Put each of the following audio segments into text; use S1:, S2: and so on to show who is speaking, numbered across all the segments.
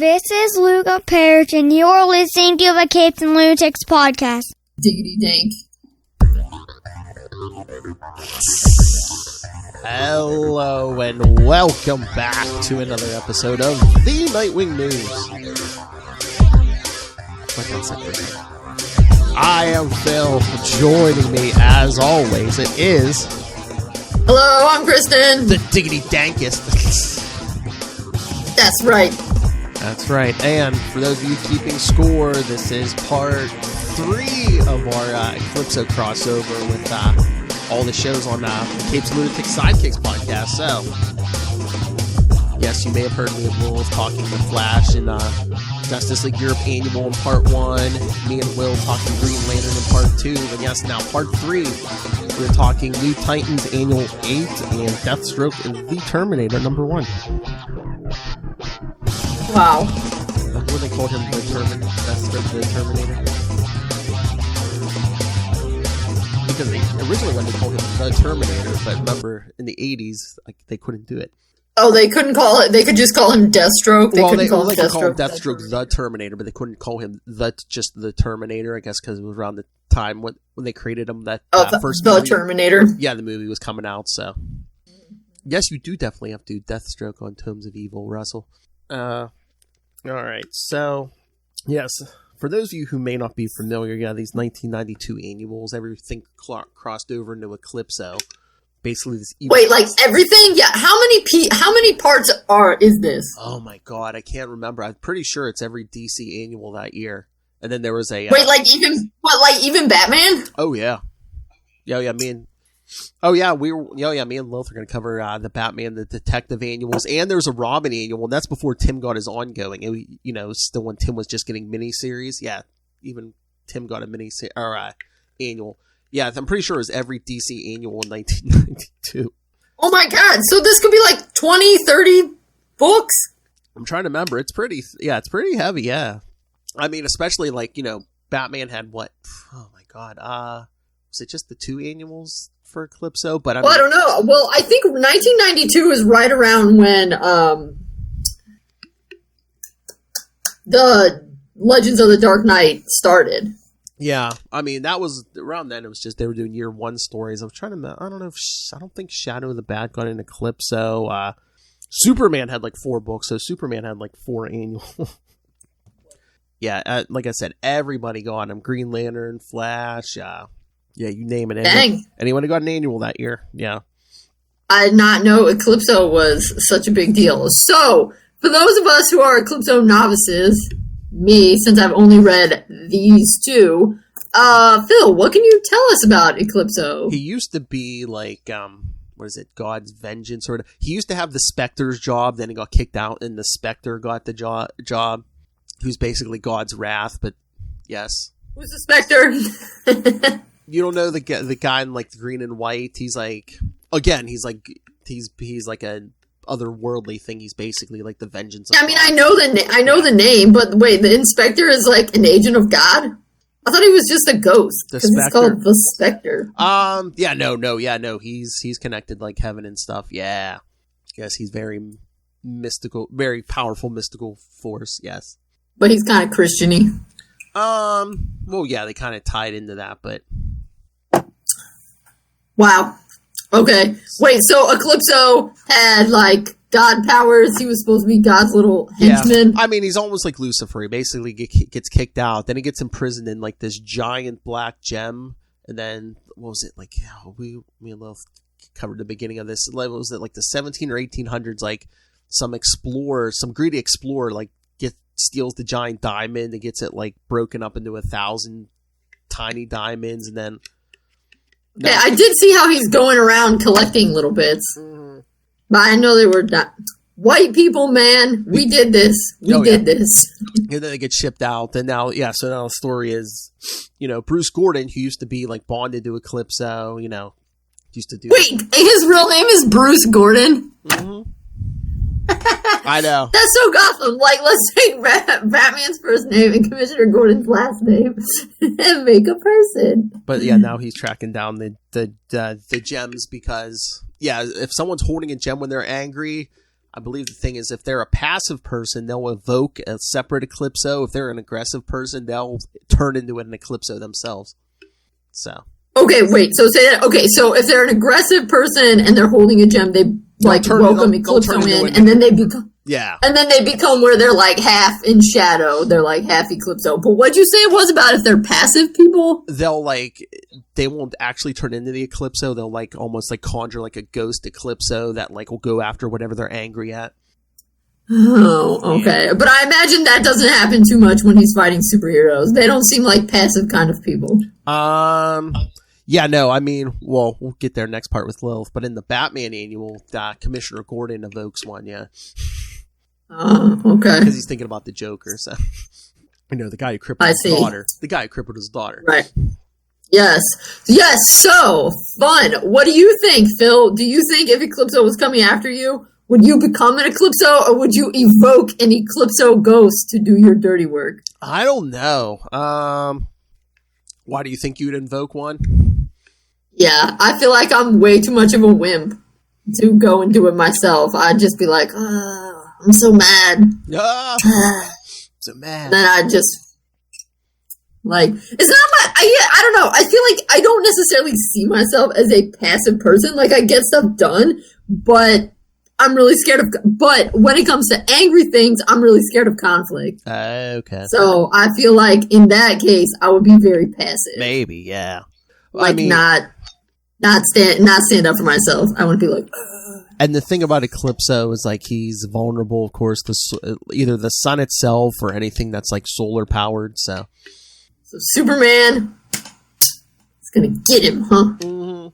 S1: This is Luca Perich, and you're listening to the Capes and Lunatics podcast.
S2: Diggity dank.
S3: Hello and welcome back to another episode of the Nightwing News. I am Phil. Joining me, as always, it is...
S2: Hello, I'm Kristen.
S3: The Diggity Dankest.
S2: That's right.
S3: That's right. And for those of you keeping score, this is part 3 of our Eclipso crossover with all the shows on the Capes and Lunatics Sidekicks podcast. So, yes, you may have heard me and Will talking The Flash and Justice League Europe Annual in part 1. Me and Will talking Green Lantern in part 2. And yes, now part 3, we're talking New Titans Annual 8 and Deathstroke and the Terminator number 1.
S2: Wow.
S3: What do they call him? Deathstroke the Terminator? Because originally when they called him the Terminator, but remember in the 80s, like they couldn't do it.
S2: Oh, they couldn't call it. They could just call him Deathstroke. They
S3: could call him
S2: Deathstroke
S3: the Terminator, but they couldn't call him just the Terminator. I guess because it was around the time when they created him first
S2: the
S3: movie.
S2: Terminator.
S3: Yeah, the movie was coming out. So yes, you do definitely have to do Deathstroke on Tomes of Evil, Russell. All right, so yes. For those of you who may not be familiar, these 1992 annuals, everything crossed over into Eclipso. Basically, this
S2: wait, like everything? Yeah. How many parts is this?
S3: Oh my god, I can't remember. I'm pretty sure it's every DC annual that year. And then there was a
S2: even Batman?
S3: Oh yeah, me and Lilith are going to cover the Batman, the Detective annuals, and there's a Robin annual, and that's before Tim got his ongoing. Still when Tim was just getting miniseries. Yeah, even Tim got a annual. Yeah, I'm pretty sure it was every DC annual in 1992. Oh
S2: my god, so this could be like 20, 30 books?
S3: I'm trying to remember. It's pretty heavy, yeah. I mean, especially Batman had what? Oh my god, was it just the 2 annuals for Eclipso? But I
S2: don't know. Well, I think 1992 is right around when the Legends of the Dark Knight started.
S3: Yeah, I mean that was around then. It was just they were doing year 1 stories. I was trying to. I don't think Shadow of the Bat got in Eclipso. Superman had 4 books, so Superman had 4 annuals. Yeah, like I said, everybody got them. Green Lantern, Flash. Yeah, you name it.
S2: Dang.
S3: Anyone who got an annual that year. Yeah.
S2: I did not know Eclipso was such a big deal. So, for those of us who are Eclipso novices, me, since I've only read these 2, Phil, what can you tell us about Eclipso?
S3: He used to be God's Vengeance, sort of. He used to have the Spectre's job, then he got kicked out, and the Spectre got the job, who's basically God's wrath, but yes.
S2: Who's the Spectre?
S3: You don't know the guy in the green and white? He's he's a otherworldly thing. He's basically the vengeance of
S2: God. I know the name, but wait, the Inspector is an agent of God? I thought he was just a ghost. Because it's called the Spectre.
S3: No. He's connected heaven and stuff. Yeah. Yes, he's very mystical, very powerful mystical force, yes.
S2: But he's kind of Christian-y.
S3: Well, yeah, they kind of tied into that, but...
S2: Wow. Okay. Wait, so Eclipso had, God powers. He was supposed to be God's little henchman.
S3: Yeah. I mean, he's almost like Lucifer. He basically gets kicked out. Then he gets imprisoned in, this giant black gem. And then, what was it? Me and Lil covered the beginning of this. What was it, the 17 or 1800s, some greedy explorer, steals the giant diamond and gets it broken up into 1,000 tiny diamonds, and then
S2: yeah, I did see how he's going around collecting little bits. Mm-hmm. But I know they were not white people, man. We did this. We did this.
S3: And then they get shipped out, and now so now the story is, Bruce Gordon, who used to be bonded to Eclipso, used to do.
S2: Wait, his real name is Bruce Gordon.
S3: Mm-hmm. I know.
S2: That's so Gotham. Let's take Batman's first name and Commissioner Gordon's last name and make a person.
S3: But yeah, now he's tracking down the gems because if someone's holding a gem when they're angry, I believe the thing is, if they're a passive person, they'll evoke a separate Eclipso. If they're an aggressive person, they'll turn into an Eclipso themselves. So.
S2: Okay, wait. So say that. Okay, so if they're an aggressive person and they're holding a gem, they welcome Eclipso in, and then they become.
S3: Yeah.
S2: And then they become where they're like half in shadow. They're like half Eclipso. But what'd you say it was about if they're passive people?
S3: They won't actually turn into the Eclipso. They'll like almost like conjure like a ghost Eclipso that like will go after whatever they're angry at.
S2: Oh, okay. But I imagine that doesn't happen too much when he's fighting superheroes. They don't seem like passive kind of people.
S3: Yeah, no, I mean, well, we'll get there next part with Lilith, but in the Batman annual, Commissioner Gordon evokes one, yeah.
S2: Oh, okay.
S3: Because he's thinking about the Joker, so. The guy who crippled his daughter. The guy who crippled his daughter.
S2: Right. Yes. Yes, so, fun. What do you think, Phil? Do you think if Eclipso was coming after you, would you become an Eclipso, or would you evoke an Eclipso ghost to do your dirty work?
S3: I don't know. Why do you think you'd invoke one?
S2: Yeah, I feel like I'm way too much of a wimp to go and do it myself. I'd just be like, I'm so mad.
S3: So mad.
S2: And then I just, like, it's not my, I don't know. I feel like I don't necessarily see myself as a passive person. Like, I get stuff done, but I'm really scared of, but when it comes to angry things, I'm really scared of conflict.
S3: Okay.
S2: So I feel like in that case, I would be very passive.
S3: Maybe, yeah.
S2: Like, I mean, not stand up for myself. I want to be like,
S3: And the thing about Eclipso is, like, he's vulnerable, of course, to either the sun itself or anything that's, like, solar powered, so
S2: Superman is gonna get him, huh?
S3: Mm-hmm.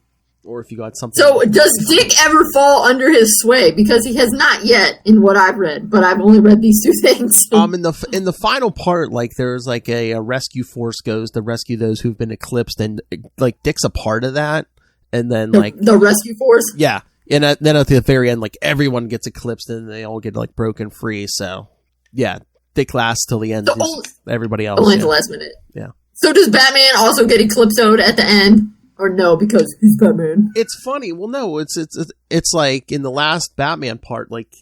S3: Or if you got something.
S2: So, does Dick ever fall under his sway? Because he has not yet, in what I've read, but I've only read these two things.
S3: In the final part, like, there's, like, a rescue force goes to rescue those who've been eclipsed, and, like, Dick's a part of that, and then,
S2: the rescue force?
S3: Yeah. And then at the very end, like, everyone gets eclipsed and they all get, like, broken free. So, yeah, Dick lasts till the end. Everybody else.
S2: Only at the last minute.
S3: Yeah.
S2: So does Batman also get eclipsoed at the end? Or no, because he's Batman?
S3: It's funny. Well, no, it's like in the last Batman part, like,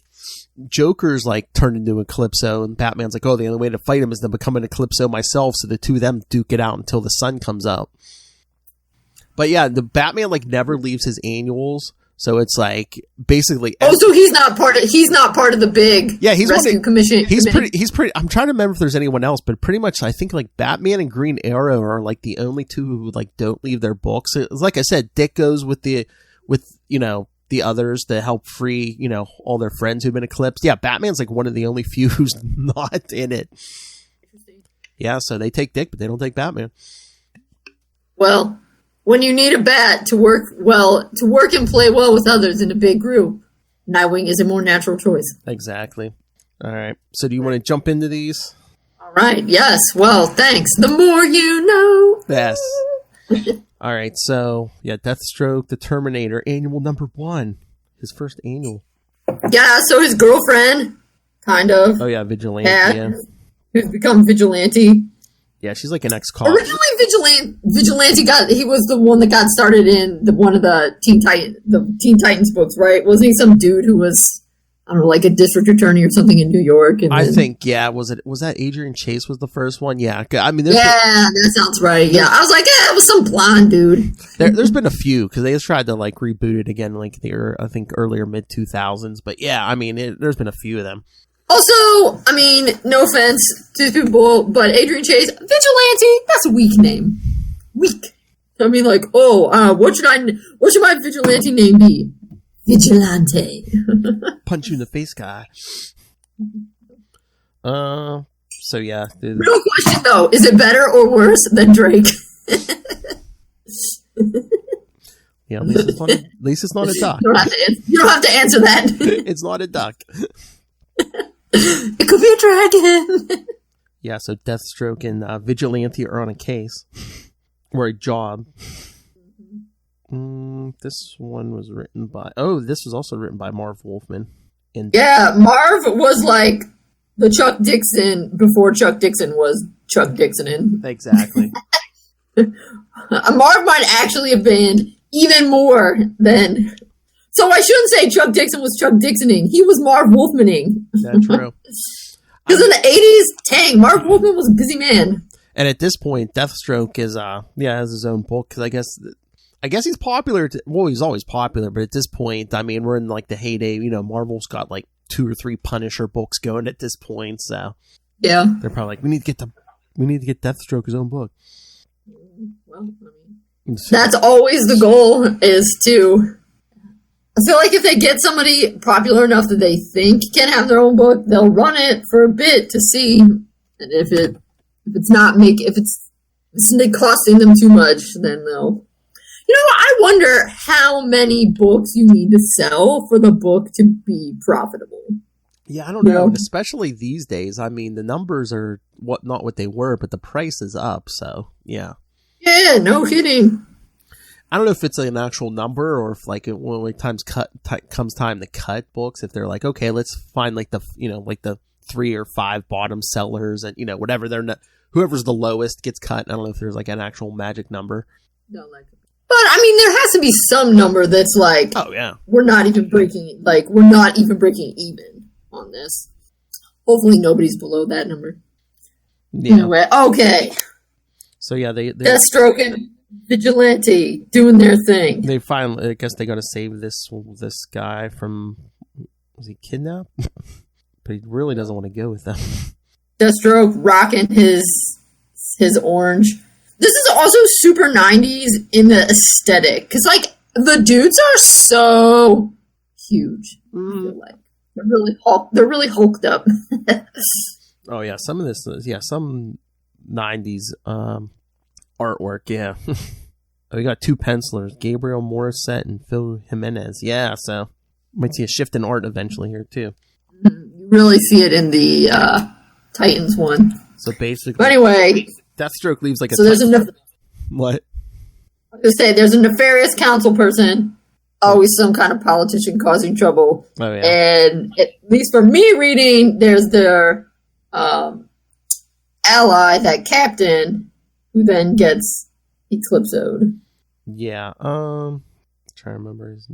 S3: Joker's, like, turned into Eclipso, and Batman's like, oh, the only way to fight him is to become an Eclipso myself, so the two of them duke it out until the sun comes up. But, yeah, the Batman, like, never leaves his annuals. So it's like basically.
S2: So he's not part of the big rescue commission.
S3: He's pretty. I'm trying to remember if there's anyone else, but pretty much I think like Batman and Green Arrow are like the only two who like don't leave their books. It's like I said, Dick goes with the others to help free all their friends who've been eclipsed. Yeah, Batman's like one of the only few who's not in it. Yeah, so they take Dick, but they don't take Batman.
S2: Well. When you need a bat to work and play well with others in a big group, Nightwing is a more natural choice.
S3: Exactly. All right. So do you want to jump into these?
S2: All right. Yes. Well, thanks. The more you know.
S3: Yes. All right. So, yeah, Deathstroke, the Terminator, annual number 1. His first annual.
S2: Yeah, so his girlfriend, kind of.
S3: Oh, yeah, Vigilante. Yeah.
S2: Who's become Vigilante.
S3: Yeah, she's like an ex-cop.
S2: Originally, Vigilante he was the one that got started in one of the Teen Titans books, right? Wasn't he some dude who was, I don't know, like a district attorney or something in New York? And
S3: I think, yeah. Was that Adrian Chase was the first one? Yeah. I mean,
S2: that sounds right. Yeah. I was like, it was some blonde dude.
S3: There's been a few, because they just tried to like reboot it again, like I think earlier mid-2000s. But yeah, I mean, there's been a few of them.
S2: Also, I mean, no offense to people, but Adrian Chase, Vigilante, that's a weak name. Weak. I mean, like, what should my Vigilante name be? Vigilante.
S3: Punch you in the face, guy. So yeah.
S2: Real question though, is it better or worse than Drake?
S3: Yeah, at least it's not a duck.
S2: You don't have to answer that.
S3: It's not a duck.
S2: It could be a dragon.
S3: Yeah, so Deathstroke and Vigilante are on a case. Or a job. This one was written by... Oh, this was also written by Marv Wolfman.
S2: Yeah, Marv was like the Chuck Dixon before Chuck Dixon was Chuck Dixon.
S3: Exactly.
S2: Marv might actually have been even more than So I shouldn't say Chuck Dixon was Chuck Dixoning. He was Marv Wolfmaning.
S3: That's true.
S2: Because in the 80s, Marv Wolfman was a busy man.
S3: And at this point, Deathstroke is has his own book, because I guess he's popular. He's always popular, but at this point, I mean, we're in like the heyday. You know, Marvel's got like 2 or 3 Punisher books going at this point, so
S2: yeah,
S3: they're probably like, we need to get Deathstroke his own book.
S2: Well, I mean, that's always the goal, is to. I feel like if they get somebody popular enough that they think can have their own book, they'll run it for a bit to see, and if it's costing them too much, then they'll. You know, I wonder how many books you need to sell for the book to be profitable.
S3: Yeah, I don't know. And especially these days. I mean, the numbers are not what they were, but the price is up. So yeah.
S2: Yeah, no kidding.
S3: I don't know if it's like an actual number, or if like when comes time to cut books, if they're like, okay, let's find like the 3 or 5 bottom sellers, and whatever whoever's the lowest gets cut. I don't know if there's like an actual magic number.
S2: No, but I mean, there has to be some number that's like,
S3: oh yeah,
S2: we're not even breaking even on this. Hopefully, nobody's below that number. Yeah. Anyway, okay.
S3: So yeah, they
S2: Deathstroke and Vigilante doing their thing.
S3: They finally, I guess, they got to save this guy from. Was he kidnapped? But he really doesn't want to go with them.
S2: Deathstroke rocking his orange. This is also super 90s in the aesthetic, because like the dudes are so huge. I feel like they're really hulked up.
S3: Oh yeah, some of this, some 90s artwork. Yeah, we got 2 pencilers, Gabriel Morissette and Phil Jimenez. Yeah, so might see a shift in art eventually here too.
S2: You really see it in the Titans one.
S3: So basically,
S2: but anyway.
S3: Deathstroke leaves like a.
S2: So there's
S3: what?
S2: I was going to say, there's a nefarious council person, always some kind of politician causing trouble.
S3: Oh yeah.
S2: And at least for me reading, there's their ally, that captain, who then gets Eclipsoed.
S3: Yeah. Trying to remember his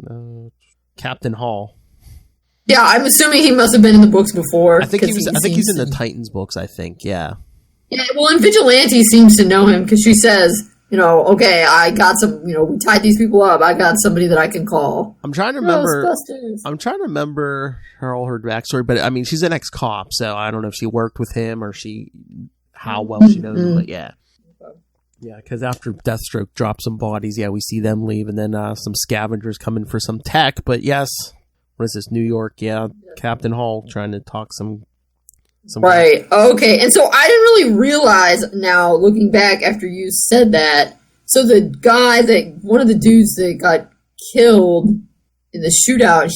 S3: Captain Hall.
S2: Yeah, I'm assuming he must have been in the books before.
S3: I think he's in the Titans books. I think. Yeah. Yeah,
S2: well, and Vigilante seems to know him, because she says, okay, I got some, we tied these people up. I got somebody that I can call.
S3: I'm trying to remember all her backstory, but I mean, she's an ex-cop, so I don't know if she worked with him or how well she knows him, but yeah. Yeah, because after Deathstroke drops some bodies, we see them leave, and then some scavengers come in for some tech, but yes, what is this, New York? Yeah, Captain Hall trying to talk some
S2: right. Okay. And so I didn't really realize, now looking back after you said that, so the guy one of the dudes that got killed in the shootout,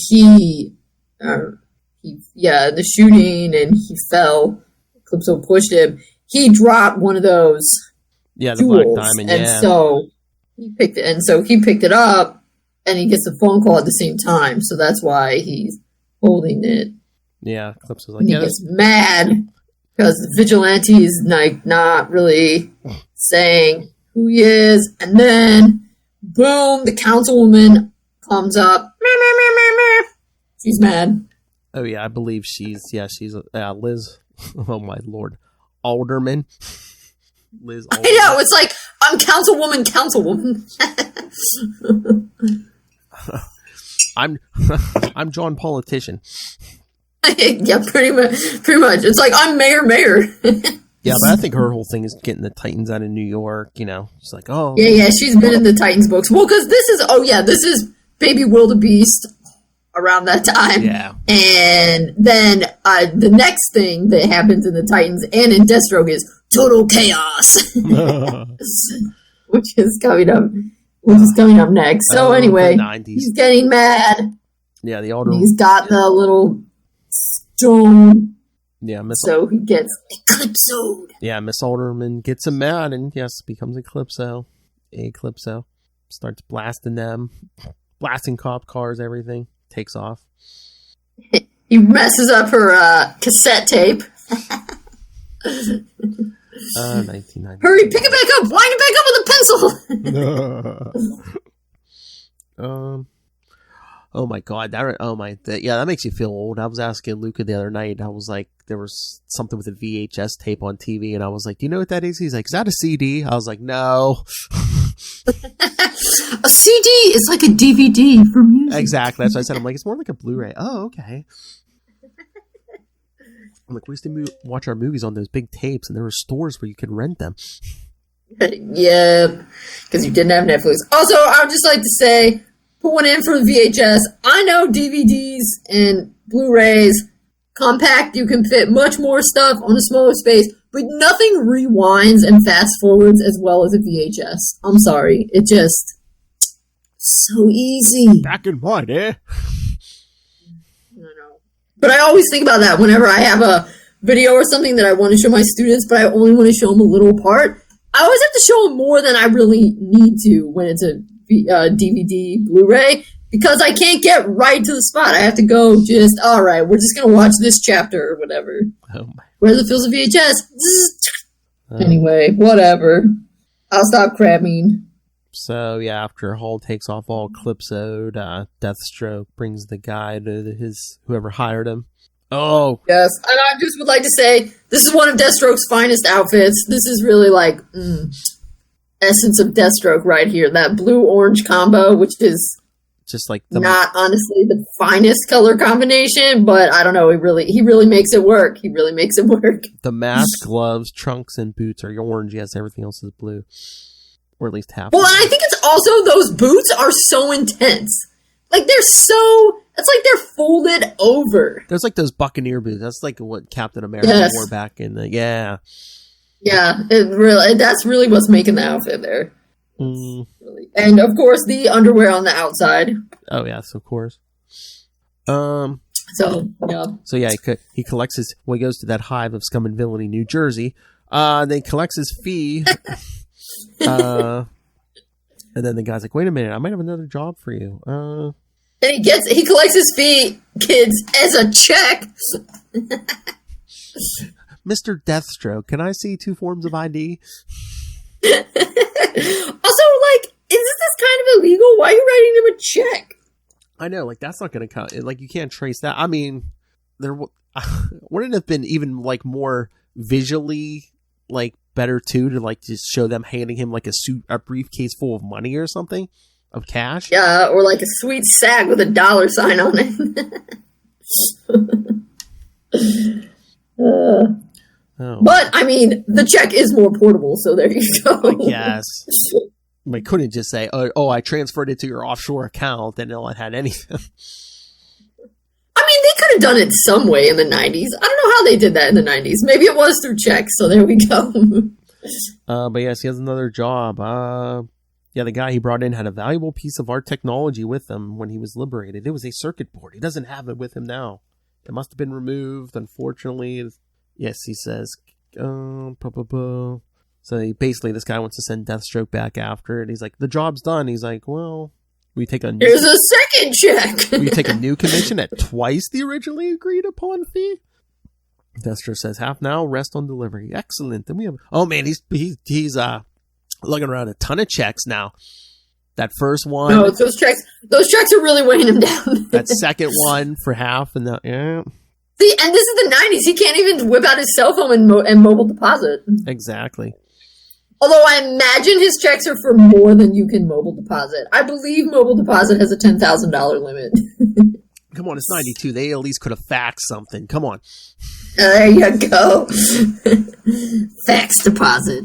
S2: the shooting, and he fell. Eclipso pushed him. He dropped one of those
S3: the
S2: jewels,
S3: black diamond,
S2: and so he picked it up, and he gets a phone call at the same time. So that's why he's holding it.
S3: Yeah, Eclipso's like,
S2: and he gets mad because the vigilante is like not really saying who he is, and then boom, the councilwoman comes up. She's mad.
S3: Oh yeah, I believe she's Liz. Oh my lord, Alderman. Liz. Alderman.
S2: I know, it's like I'm councilwoman.
S3: I'm John Politician.
S2: Yeah, pretty much. It's like I'm mayor.
S3: Yeah, but I think her whole thing is getting the Titans out of New York. It's like, oh,
S2: yeah, she's been in the Titans books. Well, because this is Baby Wildebeest around that time.
S3: Yeah,
S2: and then the next thing that happens in the Titans and in Deathstroke is total chaos, which is coming up next. So anyway, he's getting mad.
S3: Yeah, the Alderman.
S2: He's got the little stone.
S3: Yeah,
S2: so he gets Eclipsoed.
S3: Yeah, Miss Alderman gets him mad, and yes, becomes Eclipso. Starts blasting them, blasting cop cars, everything. Takes off.
S2: He messes up her cassette tape.
S3: 1990.
S2: Hurry, pick it back up! Wind it back up with a pencil!
S3: Oh my god, that makes you feel old. I was asking Luca the other night. I was like, there was something with a VHS tape on TV, and I was like, "Do you know what that is?" He's like, "Is that a CD?" I was like, "No."
S2: A CD is like a DVD for music.
S3: Exactly. That's what I said. I'm like, it's more like a Blu-ray. Oh, okay. I'm like, we used to watch our movies on those big tapes, and there were stores where you could rent them.
S2: Yeah, because you didn't have Netflix. Also, I would just like to say, put one in for the VHS. I know DVDs and Blu-rays, compact, you can fit much more stuff on a smaller space, but nothing rewinds and fast forwards as well as a VHS. I'm sorry. It just, so easy.
S3: Back in what, eh?
S2: I know. But I always think about that whenever I have a video or something that I want to show my students, but I only want to show them a little part. I always have to show them more than I really need to when it's a DVD, Blu-ray, because I can't get right to the spot. I have to go just, all right, we're just going to watch this chapter or whatever.
S3: Oh my.
S2: Whereas it feels a VHS. Anyway, whatever. I'll stop cramming.
S3: So, yeah, after Hull takes off all Eclipso, Deathstroke brings the guy to whoever hired him. Oh.
S2: Yes, and I just would like to say, this is one of Deathstroke's finest outfits. This is really like, essence of Deathstroke right here. That blue-orange combo, which is
S3: just like
S2: not honestly the finest color combination, but I don't know, he really makes it work. He really makes it work.
S3: The mask, gloves, trunks, and boots are orange. Yes, everything else is blue. Or at least half.
S2: Well, and I think it's also those boots are so intense. Like, it's like they're folded over.
S3: There's like those Buccaneer boots. That's like what Captain America wore back in the, yeah.
S2: Yeah, that's really what's making the outfit there. Really. And of course, the underwear on the outside.
S3: Oh, yes, of course.
S2: So, yeah.
S3: So, yeah, he collects he goes to that hive of scum and villainy, New Jersey. Then he collects his fee. And then the guy's like, wait a minute, I might have another job for you.
S2: And he collects his fee, kids, as a check.
S3: Mr. Deathstroke, can I see 2 forms of ID?
S2: Also, like, is this kind of illegal? Why are you writing him a check?
S3: I know, like, that's not going to count. Like, you can't trace that. I mean, there wouldn't it have been even, like, more visually, like, better, too, to, like, just show them handing him, like, a briefcase full of money or something? Of cash?
S2: Yeah, or, like, a sweet sack with a $$ sign on it. But, I mean, the check is more portable, so there you go.
S3: Yes. I couldn't just say, oh, I transferred it to your offshore account, and it had anything.
S2: I mean, they could have done it some way in the 90s. I don't know how they did that in the 90s. Maybe it was through checks, so there we go.
S3: But yes, he has another job. Yeah, the guy he brought in had a valuable piece of art technology with him when he was liberated. It was a circuit board. He doesn't have it with him now. It must have been removed, unfortunately. Yes, he says. So basically, this guy wants to send Deathstroke back after it. He's like, the job's done. He's like, well, here's
S2: a second check.
S3: We take a new commission at twice the originally agreed upon fee. Deathstroke says, half now, rest on delivery. Excellent. Then we have. Oh man, he's lugging around a ton of checks now. That first one.
S2: No, those checks are really weighing him down.
S3: That second one for half, and yeah.
S2: See, and this is the 90s. He can't even whip out his cell phone and mobile deposit.
S3: Exactly.
S2: Although I imagine his checks are for more than you can mobile deposit. I believe mobile deposit has a $10,000 limit.
S3: Come on, it's 92. They at least could have faxed something. Come on.
S2: There you go. Fax deposit.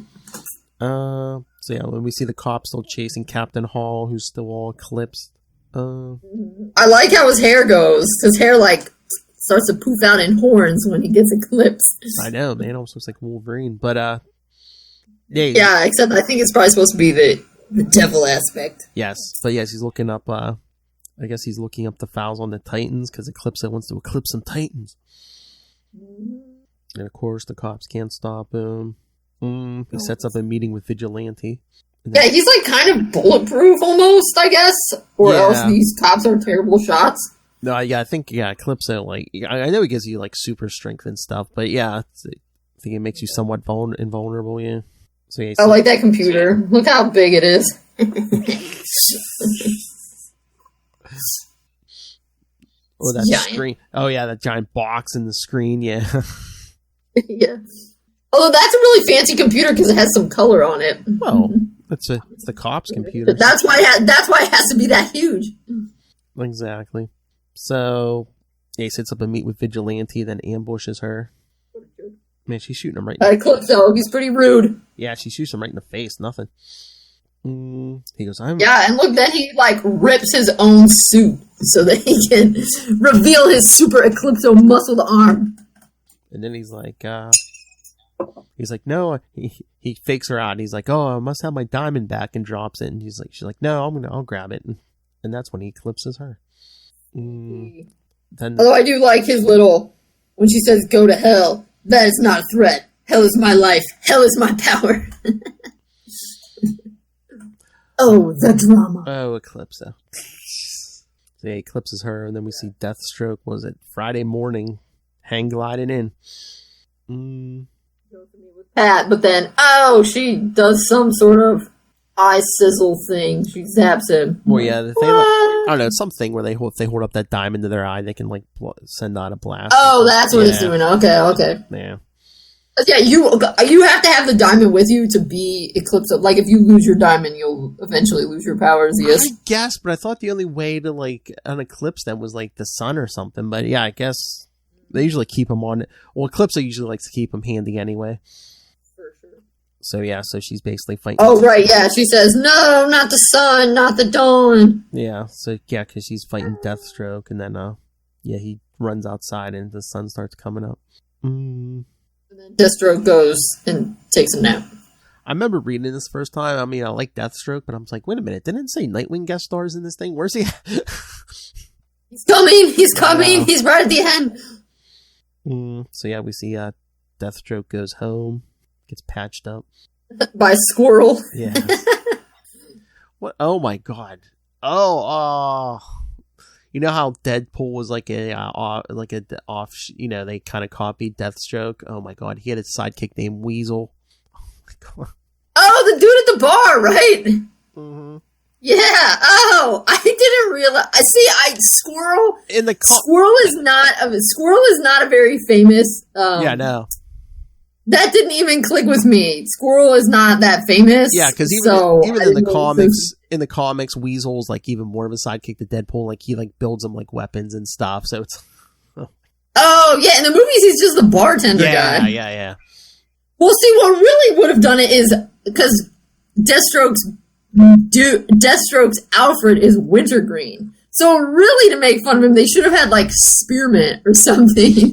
S3: So yeah, when we see the cops still chasing Captain Hall, who's still all eclipsed.
S2: I like how his hair goes. His hair, like, starts to poof out in horns when he gets eclipsed.
S3: I know, man. Almost looks like Wolverine. But,
S2: yeah, except I think it's probably supposed to be the devil aspect.
S3: Yes. But yes, he's looking up, I guess he's looking up the files on the Titans, because Eclipso wants to eclipse some Titans. And of course, the cops can't stop him. He sets up a meeting with Vigilante.
S2: Yeah, he's like kind of bulletproof almost, I guess. Or else these cops are terrible shots.
S3: No, yeah, I think, Eclipso, like, I know he gives you, like, super strength and stuff, but yeah, I think it makes you somewhat invulnerable, yeah. So, yeah,
S2: I like that computer. Look how big it is.
S3: Or that
S2: Giant.
S3: screen. Oh, yeah, that giant box in the screen, yeah.
S2: Yeah. Although that's a really fancy computer because it has some color on it.
S3: Well, it's the cop's computer.
S2: That's why it has to be that huge.
S3: Exactly. So, yeah, he sets up a meet with Vigilante, then ambushes her. Man, she's shooting him right in the
S2: Eclipso, he's pretty rude.
S3: Yeah, she shoots him right in the face. Nothing. He goes,
S2: Yeah, and look, then he, like, rips his own suit so that he can reveal his super Eclipso muscled arm.
S3: And then he's like, no, he fakes her out. He's like, oh, I must have my diamond back, and drops it. And she's like, no, I'll grab it. And that's when he eclipses her. Then,
S2: although I do like his little, when she says, go to hell, that is not a threat. Hell is my life. Hell is my power. Oh, the drama.
S3: Oh, Eclipso. So he eclipses her, and then we see Deathstroke, was it Friday morning, hang gliding in.
S2: Pat, but then, she does some sort of eye sizzle thing. She zaps him.
S3: Well, yeah, the thing, I don't know, something where if they hold up that diamond to their eye, they can, like, send out a blast.
S2: Oh, that's what it's doing. Okay.
S3: Yeah.
S2: Yeah, you have to have the diamond with you to be Eclipso. Like, if you lose your diamond, you'll eventually lose your powers, yes?
S3: I guess, but I thought the only way to, like, uneclipse them was, like, the sun or something. But, yeah, I guess they usually keep them on. Well, Eclipso usually likes to keep them handy anyway.
S2: For sure.
S3: So, yeah, so she's basically fighting.
S2: Oh, right, yeah. She says, no, not the sun, not the dawn.
S3: Yeah, so, yeah, because she's fighting Deathstroke, and then, he runs outside, and the sun starts coming up.
S2: And then Deathstroke goes and takes a nap.
S3: I remember reading this first time. I mean, I like Deathstroke, but I was like, wait a minute, didn't it say Nightwing guest stars in this thing? Where's he?
S2: He's coming, he's right at the end.
S3: So yeah, we see Deathstroke goes home, gets patched up.
S2: By Squirrel.
S3: Yeah. What? Oh my god. Oh. You know how Deadpool was like they kind of copied Deathstroke? Oh my god, he had a sidekick named Weasel. Oh my god. Oh,
S2: the dude at the bar, right?
S3: Mm-hmm.
S2: Yeah. Oh, I didn't realize. Squirrel. Squirrel is not a very famous.
S3: Yeah, no.
S2: That didn't even click with me. Squirrel is not that famous.
S3: Yeah, because even in the comics, Weasel's like even more of a sidekick to Deadpool. Like he like builds them like weapons and stuff. So it's.
S2: Oh yeah, in the movies he's just the bartender guy.
S3: Yeah.
S2: Well, see, what really would have done it is because Deathstroke's Alfred is wintergreen. So really, to make fun of him, they should have had like spearmint or something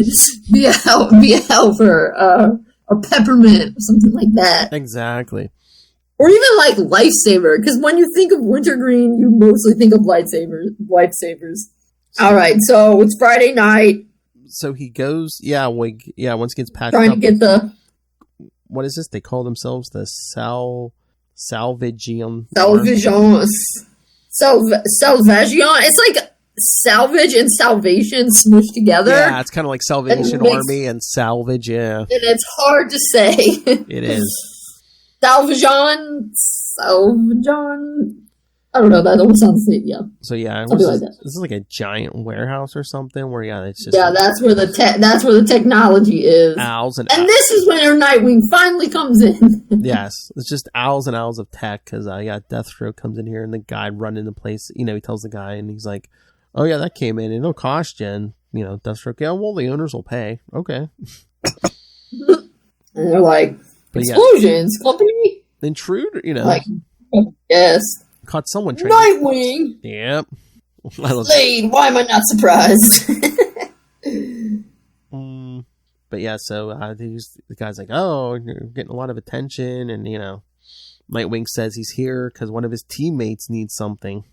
S2: be a helper. Or peppermint, or something like that.
S3: Exactly.
S2: Or even like lifesaver, because when you think of wintergreen, you mostly think of lifesavers. All right, so it's Friday night.
S3: So he goes, once he gets patched
S2: trying
S3: up,
S2: to get the.
S3: What is this? They call themselves the Salvagian.
S2: Salvagian. It's like salvage and salvation smushed together.
S3: Yeah, it's kind of like Salvation Army and Salvage, yeah. And
S2: it's hard to say.
S3: It is.
S2: Salvajon. I don't know, that almost sounds like, yeah.
S3: So yeah, this is like a giant warehouse or something where it's just
S2: that's where the technology is.
S3: Owls and
S2: this is when our Nightwing finally comes in.
S3: Yes, it's just owls and owls of tech because Deathstroke comes in here and the guy running the place. He tells the guy and he's like, "Oh yeah, that came in. It'll cost you." And Deathstroke, yeah, well the owners will pay. Okay.
S2: And they're like, explosions, company.
S3: Intruder,
S2: like, yes.
S3: Caught someone
S2: trading. Nightwing!
S3: Yep.
S2: Blade, why am I not surprised?
S3: But yeah, so the guy's like, oh, you're getting a lot of attention, and Nightwing says he's here because one of his teammates needs something.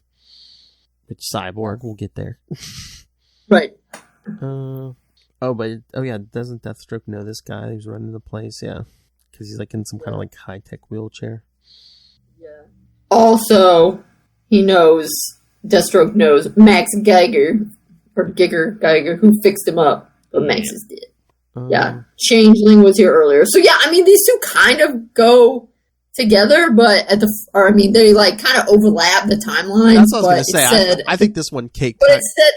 S3: Which Cyborg will get there.
S2: Right.
S3: Doesn't Deathstroke know this guy who's running the place? Yeah. Because he's like in some kind of like high-tech wheelchair. Yeah.
S2: Also, Deathstroke knows Max Geiger, who fixed him up, but Max is dead. Changeling was here earlier. So these two kind of go together, but they like kind of overlap the timeline.
S3: That's what I was going to say. I think this one caked.
S2: But it said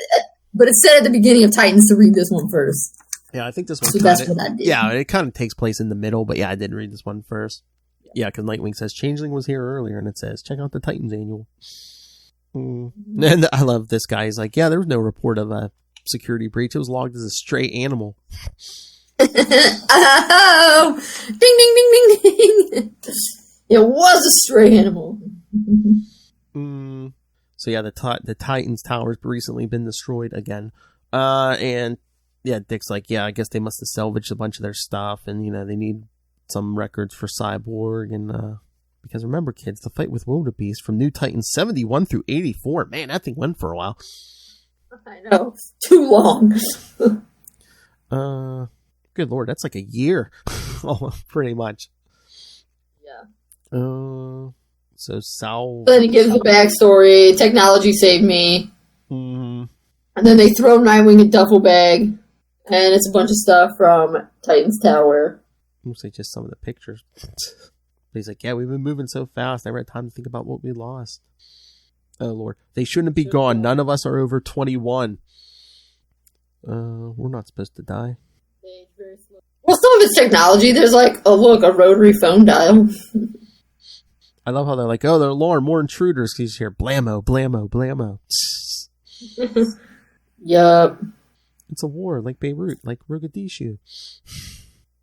S2: But it said at the beginning of Titans to read this one first.
S3: Yeah, I think this one.
S2: So that's what I did.
S3: Yeah, it kind of takes place in the middle, but yeah, I did read this one first. Yeah, because Nightwing says Changeling was here earlier, and it says check out the Titans annual. And I love this guy. He's like, yeah, there was no report of a security breach. It was logged as a stray animal.
S2: Oh, ding, ding, ding, ding, ding. It was a stray animal.
S3: So yeah, the Titans Tower's recently been destroyed again. And yeah, Dick's like, yeah, I guess they must have salvaged a bunch of their stuff, and you know they need some records for Cyborg, and because remember, kids, the fight with Wildebeest from New Titans 71 through 84. Man, that thing went for a while.
S2: I know, too long.
S3: Good lord, that's like a year, pretty much.
S2: Yeah.
S3: So Sal.
S2: Then he gives the backstory. Technology saved me.
S3: Mm-hmm.
S2: And then they throw Nightwing a duffel bag, and it's a bunch of stuff from Titans Tower.
S3: I'm say just some of the pictures. He's like, yeah, we've been moving so fast. I never had time to think about what we lost. Oh lord, they shouldn't be gone. None of us are over 21. We're not supposed to die.
S2: Well, some of it's technology. There's like, oh look, a rotary phone dial.
S3: I love how they're like, oh, the alarm, more intruders. He's here, blammo, blammo, blammo.
S2: Yup.
S3: It's a war, like Beirut, like Mogadishu.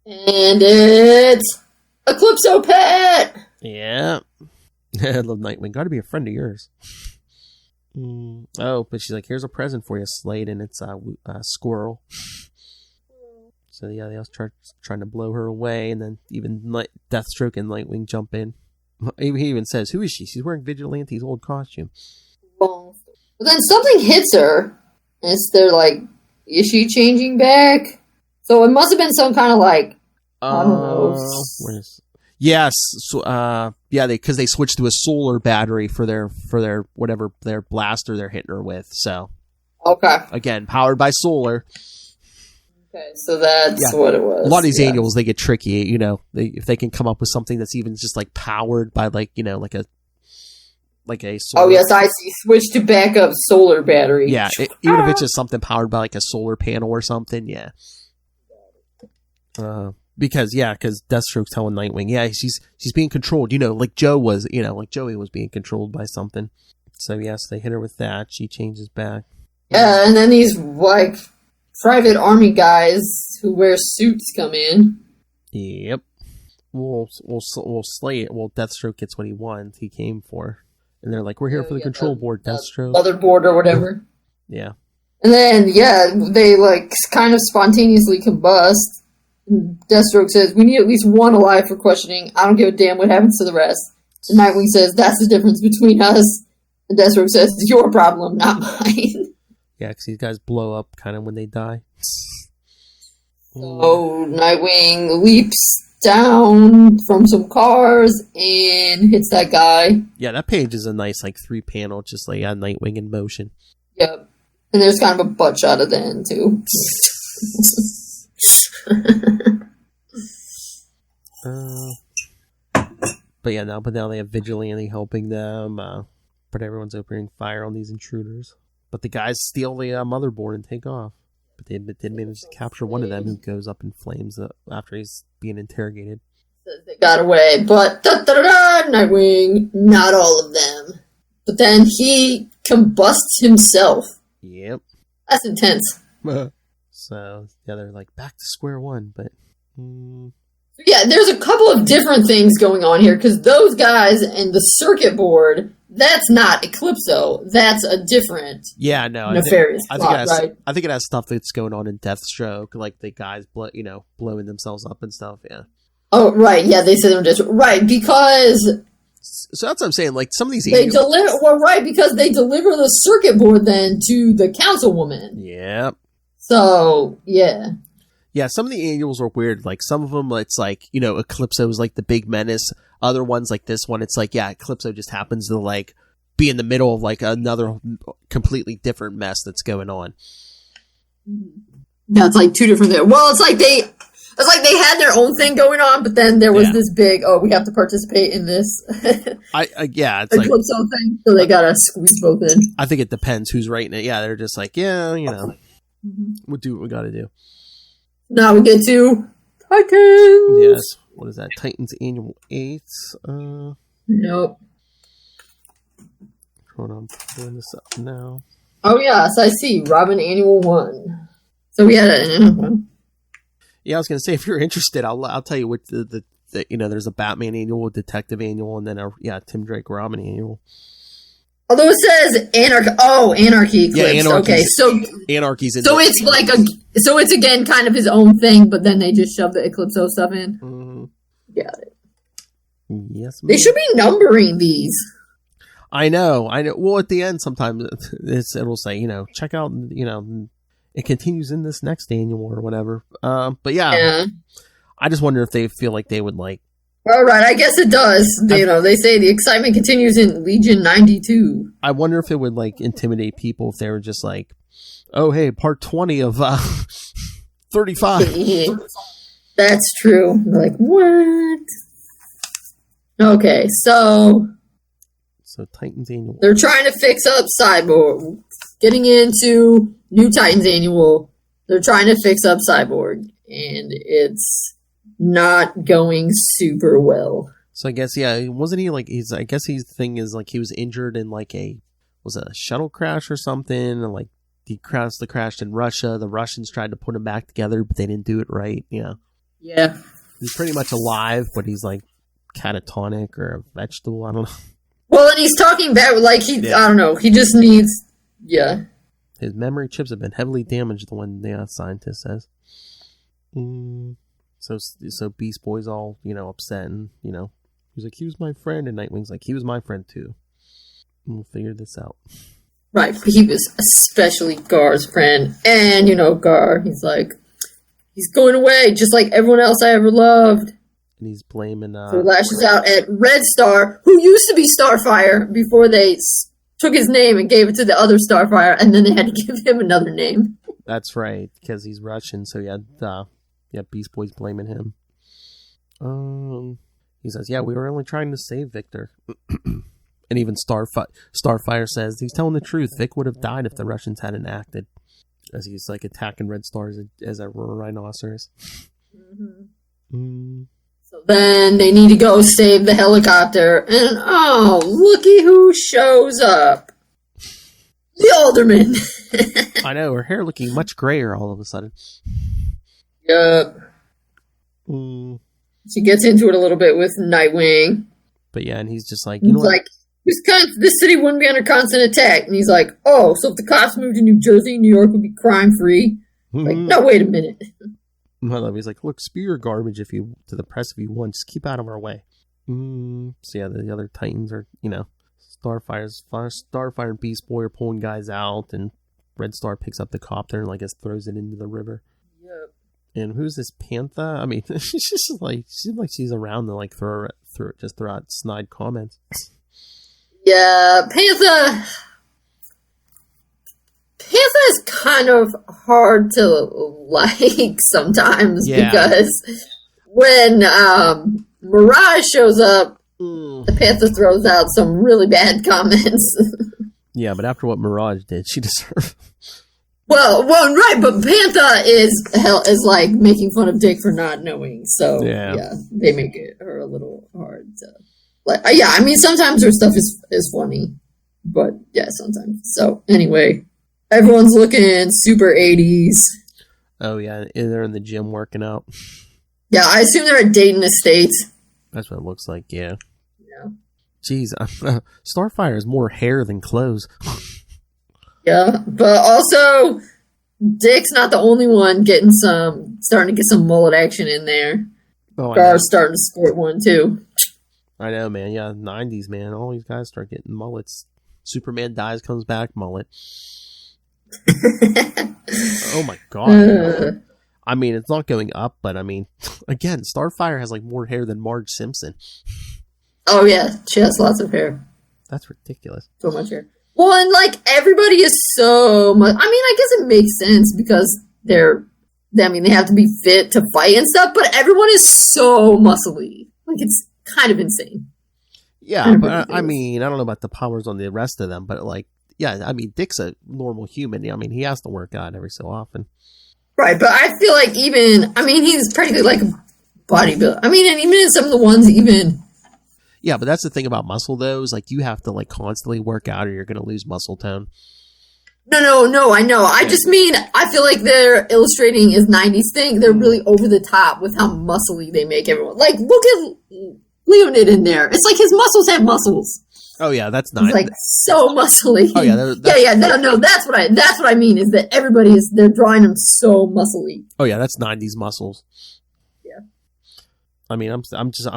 S2: And it's Eclipso Pet!
S3: Yeah. I love Nightwing. Gotta be a friend of yours. Oh, but she's like, here's a present for you, Slade, and it's a squirrel. So yeah, they all trying to blow her away, and then even Deathstroke and Nightwing jump in. He even says, who is she? She's wearing Vigilante's old costume.
S2: But then something hits her, and they're like, is she changing back? So it must have been some kind of like, I don't know.
S3: Yes, so, yeah, because they switched to a solar battery for their whatever their blaster they're hitting her with. So,
S2: okay,
S3: again, powered by solar.
S2: Okay, so that's what it was.
S3: A lot of these annuals, they get tricky. You know, if they can come up with something that's even just like powered by like a solar.
S2: Oh yes, I see. Switch to backup solar battery.
S3: Yeah, even if it's just something powered by like a solar panel or something. Yeah. Because Deathstroke's telling Nightwing, yeah, she's being controlled. You know, like Joey was being controlled by something. So yes, they hit her with that. She changes back.
S2: Yeah, and then these like private army guys who wear suits come in.
S3: Yep. We'll slay it. Well, Deathstroke gets what he wants. He came for, and they're like, we're here for the control board, Deathstroke.
S2: Motherboard or whatever.
S3: Yeah.
S2: And then they like kind of spontaneously combust. Deathstroke says, we need at least one alive for questioning. I don't give a damn what happens to the rest. And Nightwing says, that's the difference between us. And Deathstroke says, it's your problem, not mine.
S3: Yeah, because these guys blow up kind of when they die.
S2: So Nightwing leaps down from some cars and hits that guy.
S3: Yeah, that page is a nice, like, 3-panel, just like Nightwing in motion.
S2: Yep. And there's kind of a butt shot at the end, too.
S3: But now they have Vigilante helping them. But everyone's opening fire on these intruders. But the guys steal the motherboard and take off. But they did manage to capture one of them, who goes up in flames after he's being interrogated.
S2: They got away, but Nightwing, not all of them. But then he combusts himself.
S3: Yep.
S2: That's intense.
S3: So, yeah, they're like back to square one, but...
S2: Yeah, there's a couple of different things going on here, because those guys and the circuit board, that's not Eclipso. That's a different nefarious plot, right?
S3: I think it has stuff that's going on in Deathstroke, like the guys blowing themselves up and stuff, yeah. Oh,
S2: right, yeah, they said they're just... Right, because...
S3: So that's what I'm saying, like, some of these...
S2: because they deliver the circuit board then to the councilwoman.
S3: Yep.
S2: So, yeah.
S3: Yeah, some of the annuals are weird. Like, some of them, it's like, Eclipso is like the big menace. Other ones, like this one, it's like, yeah, Eclipso just happens to, like, be in the middle of, like, another completely different mess that's going on.
S2: Yeah, it's like two different things. Well, it's like was like, they had their own thing going on, but then there was this big, we have to participate in this.
S3: It's
S2: Eclipso thing, so they gotta squeeze both in.
S3: I think it depends who's writing it. Yeah, they're just like, we'll do what we gotta do.
S2: Now we get to Titans!
S3: Yes. What is that? Titans Annual 8?
S2: Nope.
S3: Hold on, I'm pulling this up now.
S2: Oh, yes, I see. Robin Annual 1. So we had an
S3: Yeah, I was going to say, if you're interested, I'll tell you what the there's a Batman Annual, Detective Annual, and then Tim Drake Robin Annual.
S2: Although it says Anarchy Eclipse.
S3: Yeah,
S2: okay, so
S3: Anarchy's in
S2: so it's like so it's again kind of his own thing, but then they just shove the Eclipso stuff in.
S3: Mm-hmm.
S2: Got it.
S3: Yes,
S2: they should be numbering these.
S3: I know. Well, at the end, sometimes it'll say, check out, it continues in this next annual or whatever. But yeah, I just wonder if they feel like they would like.
S2: All right, I guess it does. They say the excitement continues in Legion 92.
S3: I wonder if it would like intimidate people if they were just like, oh, hey, part 20 of 35.
S2: That's true. They're like, what? Okay, so
S3: Titans Annual.
S2: They're trying to fix up Cyborg. Getting into New Titans Annual, they're trying to fix up Cyborg, and it's not going super well.
S3: So I guess, wasn't he like, I guess his thing is like he was injured in like a shuttle crash or something, and like he crashed in Russia. The Russians tried to put him back together, but they didn't do it right. Yeah. He's pretty much alive, but he's like catatonic or a vegetable. I don't know.
S2: Well, and he's talking about like I don't know. He just needs
S3: His memory chips have been heavily damaged. The one the scientist says. So Beast Boy's all upset, and he's like, he was my friend, and Nightwing's like, he was my friend too. And we'll figure this out.
S2: Right, he was especially Gar's friend, and Gar, he's like, he's going away just like everyone else I ever loved.
S3: And he's blaming.
S2: So he lashes out at Red Star, who used to be Starfire before they took his name and gave it to the other Starfire, and then they had to give him another name.
S3: That's right, because he's Russian. So Beast Boy's blaming him. He says, "Yeah, we were only trying to save Victor." And even Starfire says he's telling the truth. Vic would have died if the Russians hadn't acted. As he's like attacking Red Star as a rhinoceros.
S2: Mm-hmm. So then they need to go save the helicopter, and looky who shows up. The Alderman.
S3: I know, her hair looking much grayer all of a sudden.
S2: Yup. She gets into it a little bit with Nightwing.
S3: But yeah, and he's just like,
S2: he's like, this city wouldn't be under constant attack. And he's like, so if the cops moved to New Jersey, New York would be crime-free? Like, no, wait a minute.
S3: I love. He's like, look, spew your garbage to the press if you want. Just keep out of our way. So yeah, the other Titans are, Starfire and Beast Boy are pulling guys out, and Red Star picks up the copter and throws it into the river.
S2: Yep.
S3: And who's this Panther? I mean, she's just like she's around to throw out snide comments.
S2: Yeah, Panther is kind of hard to like sometimes because when Mirage shows up, the Panther throws out some really bad comments.
S3: Yeah, but after what Mirage did, she deserved.
S2: Well, right, but Panther is like making fun of Dick for not knowing, so yeah they make her a little hard to. I mean, sometimes her stuff is funny, but sometimes. So anyway. Everyone's looking super 80s.
S3: Oh, yeah. They're in the gym working out.
S2: Yeah, I assume they're at Dayton Estates.
S3: That's what it looks like, yeah. Jeez, Starfire has more hair than clothes.
S2: Yeah, but also, Dick's not the only one starting to get some mullet action in there. Gar's starting to sport one, too.
S3: I know, man. Yeah, 90s, man. All these guys start getting mullets. Superman dies, comes back, mullet. Oh my god. I mean, it's not going up, but I mean, again, Starfire has more hair than Marge Simpson. Oh yeah,
S2: she has lots of hair.
S3: That's ridiculous.
S2: So much hair. Well, and everybody is so much. I mean, I guess it makes sense because they're I mean, they have to be fit to fight and stuff, but everyone is so muscly. Like, it's kind of insane.
S3: Yeah, but I mean, I don't know about the powers on the rest of them, but like, yeah, I mean, Dick's a normal human. I mean, he has to work out every so often.
S2: Right, but I feel like he's practically like a bodybuilder. I mean, and even in some of the ones, even...
S3: Yeah, but that's the thing about muscle, though, is like you have to like constantly work out or you're going to lose muscle tone.
S2: No, I know. I just mean, I feel like they're illustrating his 90s thing. They're really over the top with how muscly they make everyone. Like, look at Leonid in there. It's like his muscles have muscles.
S3: Oh yeah, that's not.
S2: He's like so muscly.
S3: Oh yeah,
S2: no. That's what I mean is that they're drawing him so muscly.
S3: Oh yeah, that's 90s muscles.
S2: Yeah.
S3: I mean, I'm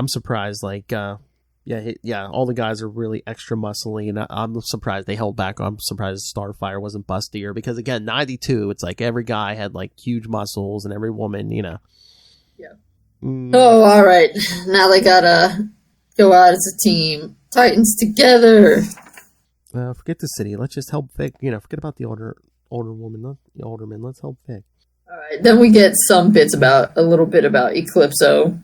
S3: surprised. Like, all the guys are really extra muscly, and I'm surprised they held back. I'm surprised Starfire wasn't bustier because again, 92. It's like every guy had like huge muscles, and every woman,
S2: Yeah. Oh, all right. Now they gotta go out as a team. Titans together.
S3: Forget the city. Let's just help Vic. Forget about the older woman, not the older men. Let's help Vic.
S2: All right. Then we get a little bit about Eclipso.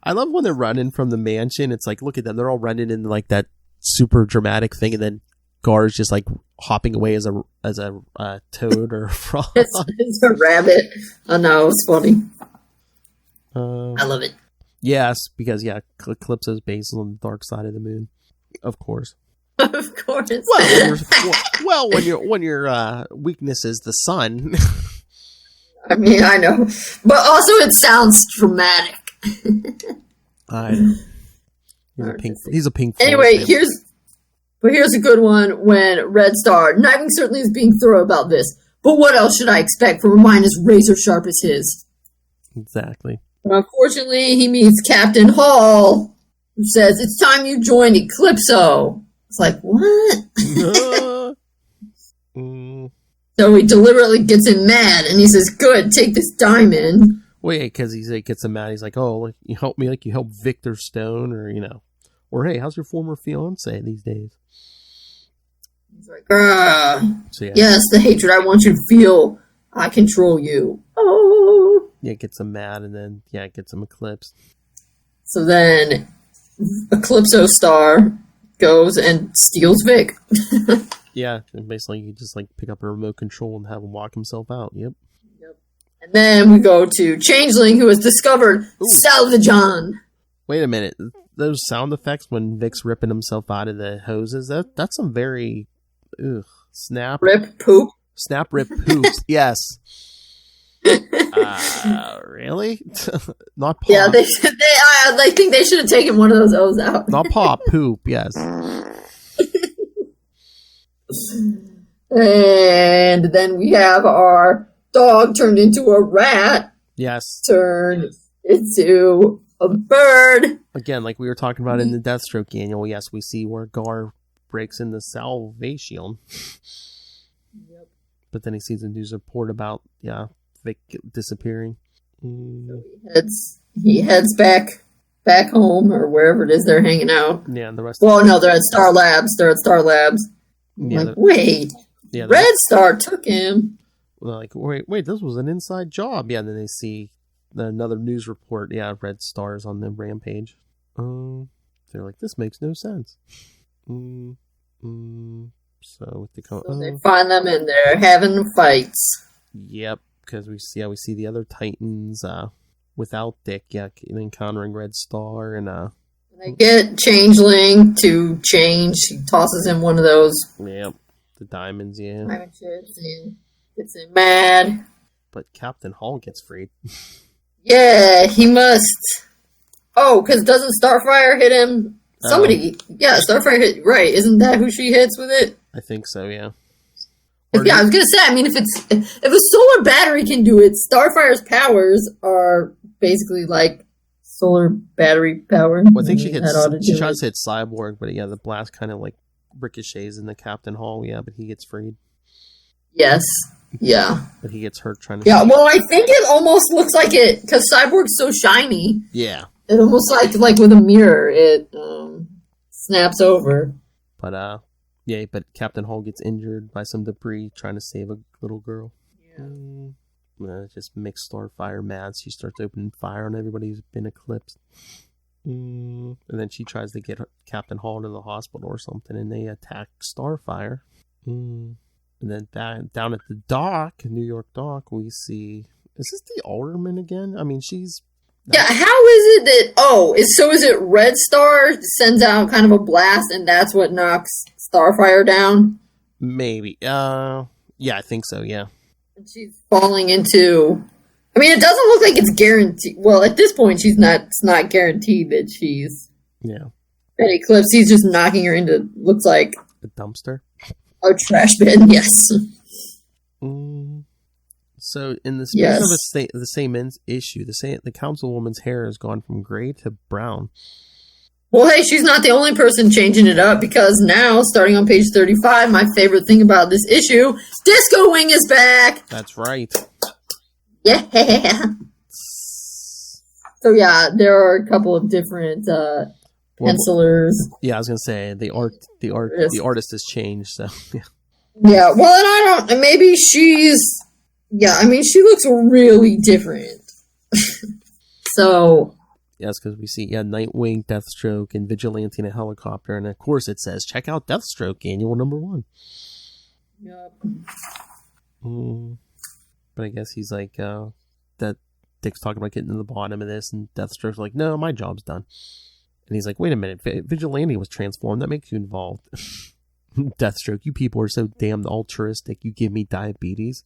S3: I love when they're running from the mansion. It's like, look at them. They're all running in like that super dramatic thing, and then Gar's just like hopping away as a toad or a frog.
S2: It's a rabbit. Oh no, it's funny. I love it.
S3: Yes, because Eclipso's based on the dark side of the moon, of course.
S2: Of course.
S3: Well, when your weakness is the sun.
S2: I mean, I know, but also it sounds dramatic.
S3: I know. He's a pink.
S2: Anyway, here's a good one. When Red Star, Nightwing certainly is being thorough about this, but what else should I expect from a mind as razor sharp as his?
S3: Exactly.
S2: Unfortunately, he meets Captain Hall, who says, "It's time you joined Eclipso." It's like, what? So he deliberately gets him mad, and he says, "Good, take this diamond."
S3: Well, yeah, because he gets him mad. He's like, "Oh, like, you help me like you help Victor Stone, or hey, how's your former fiance these days?"
S2: He's like, yes, the hatred I want you to feel. I control you. Oh.
S3: Yeah, it gets him mad, and then, it gets him eclipsed.
S2: So then, Eclipso Star goes and steals Vic.
S3: Yeah, and basically you just, like, pick up a remote control and have him walk himself out. Yep.
S2: And then we go to Changeling, who has discovered Salvajon.
S3: Wait a minute. Those sound effects when Vic's ripping himself out of the hoses, that's some very... snap.
S2: Rip poop.
S3: Snap, rip, poops. Yes. Really? Not pop.
S2: Yeah, I think they should have taken one of those O's out.
S3: Not pop, poop, yes.
S2: And then we have our dog turned into a rat.
S3: Yes.
S2: Turned into a bird.
S3: Again, like we were talking about in the Deathstroke annual, yes, we see where Gar breaks into Salvation. Yep. But then he sees a news report about, Vic disappearing.
S2: So he heads back home or wherever it is they're hanging out.
S3: Yeah, and the rest.
S2: Well, no, they're at Star Labs.
S3: Yeah,
S2: wait. Yeah, Red Star took him.
S3: They're like, wait, this was an inside job. Yeah, and then they see another news report. Yeah, Red Star's on the rampage. They're like, this makes no sense. So
S2: they find them and they're having fights.
S3: Yep, because we see the other Titans without Dick, encountering Red Star and
S2: they get Changeling to change. He tosses him one of those.
S3: Yep, the diamonds. Yeah,
S2: diamond chips and gets him mad.
S3: But Captain Hall gets freed.
S2: Yeah, he must. Oh, because doesn't Starfire hit him? Somebody, Starfire hit. Right, isn't that who she hits with it?
S3: I think so. Yeah.
S2: I was gonna say. I mean, if a solar battery can do it, Starfire's powers are basically like solar battery power.
S3: Well, I think she tries to hit Cyborg, but the blast kind of like ricochets in the Captain Hall. Yeah, but he gets freed.
S2: Yes. Yeah.
S3: But he gets hurt trying to.
S2: Yeah. Well, I think it almost looks like it because Cyborg's so shiny.
S3: Yeah.
S2: It almost like with a mirror, it snaps over.
S3: But but Captain Hall gets injured by some debris trying to save a little girl. Yeah. just makes Starfire mad. She starts opening fire on everybody who's been eclipsed. And then she tries to get Captain Hall to the hospital or something, and they attack Starfire. And then down at the dock, New York dock, we see... Is this the Alderman again? I mean, she's...
S2: Yeah, how is it that... Oh, is it Red Star sends out kind of a blast, and that's what knocks Starfire down?
S3: Maybe. Yeah, I think so, yeah.
S2: And she's falling into... I mean, it doesn't look like it's guaranteed... Well, at this point, it's not guaranteed that she's...
S3: Yeah.
S2: At Eclipse, he's just knocking her into... Looks like...
S3: A dumpster?
S2: A trash bin, yes.
S3: So, in the space of the same issue, the councilwoman's hair has gone from gray to brown.
S2: Well, hey, she's not the only person changing it up, because now, starting on page 35, my favorite thing about this issue, Disco Wing is back!
S3: That's right.
S2: Yeah! So, yeah, there are a couple of different pencilers.
S3: Yeah, I was going to say, the artist has changed, so, yeah.
S2: Yeah, well, and maybe she's... Yeah, I mean, she looks really different. So...
S3: Yes, because we see, Nightwing, Deathstroke, and Vigilante in a helicopter, and of course it says, check out Deathstroke, annual #1.
S2: Yep.
S3: But I guess he's like, that Dick's talking about getting to the bottom of this, and Deathstroke's like, no, my job's done. And he's like, wait a minute, Vigilante was transformed, that makes you involved. Deathstroke, you people are so damned altruistic, you give me diabetes.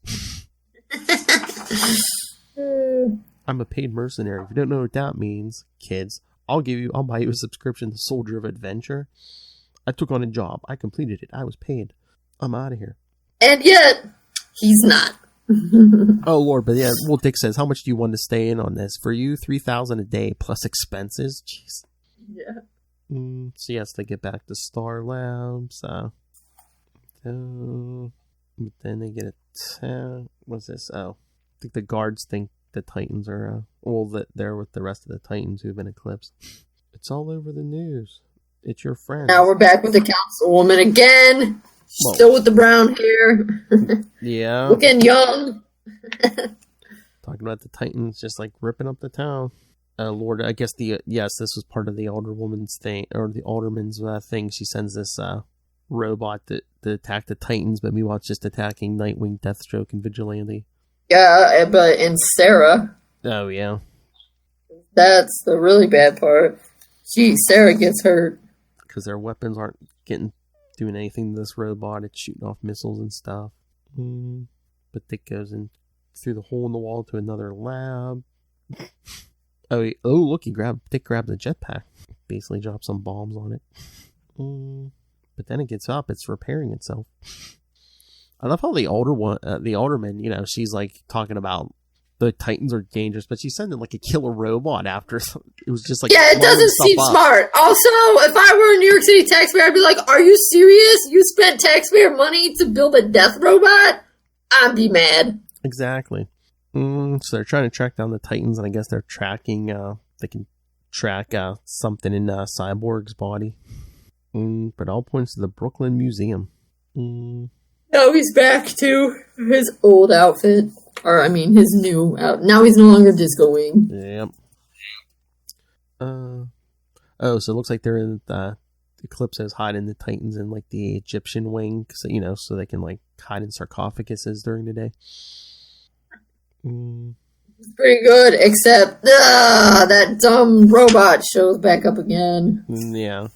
S3: I'm a paid mercenary. If you don't know what that means, kids, I'll buy you a subscription to Soldier of Adventure. I took on a job. I completed it. I was paid. I'm out of here.
S2: And yet, he's not.
S3: Oh, Lord, but yeah, well, Dick says, how much do you want to stay in on this? For you, $3,000 a day plus expenses? Jeez.
S2: Yeah.
S3: So he has to get back to Star Labs. But then they get a... what's this? Oh, I think the guards think the Titans are, that they're with the rest of the Titans who've been eclipsed. It's all over the news. It's your friend.
S2: Now we're back with the councilwoman again. She's still with the brown hair.
S3: Yeah.
S2: Looking young.
S3: Talking about the Titans just like ripping up the town. Lord, I guess this was part of the Alderwoman's thing, or the Alderman's thing. She sends this robot to attack the Titans, but meanwhile it's just attacking Nightwing, Deathstroke, and Vigilante.
S2: Yeah, but in Sarah.
S3: Oh, yeah.
S2: That's the really bad part. Sarah gets hurt.
S3: Because their weapons aren't doing anything to this robot. It's shooting off missiles and stuff. But Dick goes in through the hole in the wall to another lab. Look, Dick grabs a jetpack. Basically drops some bombs on it. But then it gets up. It's repairing itself. I love how the Alderman, she's like talking about the Titans are dangerous, but she's sending like a killer robot after. It was just like,
S2: yeah, it doesn't seem smart. Also, if I were a New York City taxpayer, I'd be like, are you serious? You spent taxpayer money to build a death robot? I'd be mad.
S3: Exactly. So they're trying to track down the Titans, and I guess they're tracking, they can track something in Cyborg's body. But all points to the Brooklyn Museum.
S2: Now he's back to his old outfit. Or, I mean, his new outfit. Now he's no longer Disco Wing.
S3: Yep. So it looks like they're in Eclipso's hiding the Titans in, like, the Egyptian wing, so they can, like, hide in sarcophaguses during the day.
S2: It's pretty good, except that dumb robot shows back up again.
S3: Yeah.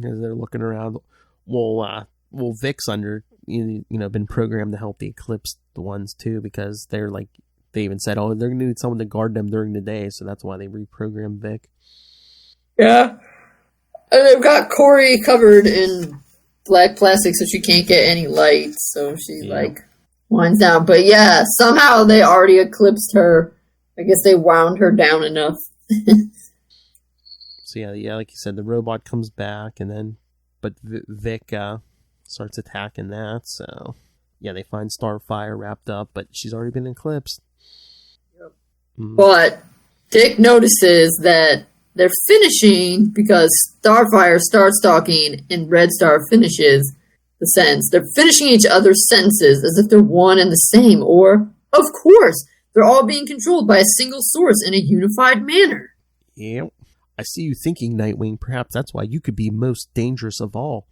S3: As they're looking around. Well, Vic's been programmed to help the Eclipse ones too, because they're like, they even said, they're gonna need someone to guard them during the day, so that's why they reprogrammed Vic. Yeah.
S2: And they've got Corey covered in black plastic so she can't get any light, so she winds down. But yeah, somehow they already eclipsed her. I guess they wound her down enough.
S3: So yeah, like you said, the robot comes back, but Vic starts attacking that. So yeah, they find Starfire wrapped up, but she's already been eclipsed.
S2: Yep. But Dick notices that they're finishing because Starfire starts talking and Red Star finishes the sentence. They're finishing each other's sentences as if they're one and the same, or Of course, they're all being controlled by a single source in a unified manner.
S3: Yep. I see you thinking, Nightwing. Perhaps that's why you could be most dangerous of all.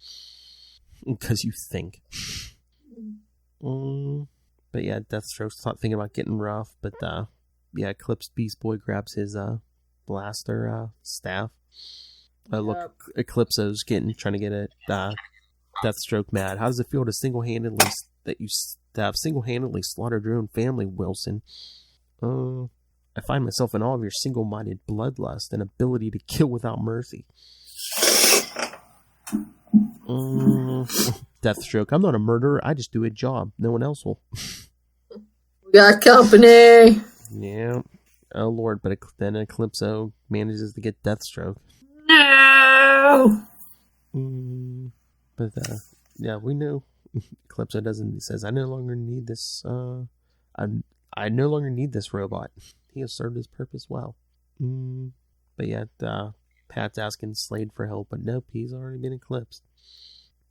S3: Because you think. But yeah, Deathstroke's thinking about getting rough. But yeah, Eclipse Beast Boy grabs his blaster staff. Look, Eclipso's trying to get it. Deathstroke mad. How does it feel to single-handedly slaughtered your own family, Wilson? I find myself in awe of your single-minded bloodlust and ability to kill without mercy. Deathstroke, I'm not a murderer. I just do a job. No one else will.
S2: We got company.
S3: Yeah. Oh, Lord. But then Eclipso manages to get Deathstroke.
S2: No!
S3: But, yeah, we know. Eclipso doesn't. He says, I no longer need this, I no longer need this robot. He has served his purpose well. But yet, Pat's asking Slade for help, but nope, he's already been eclipsed.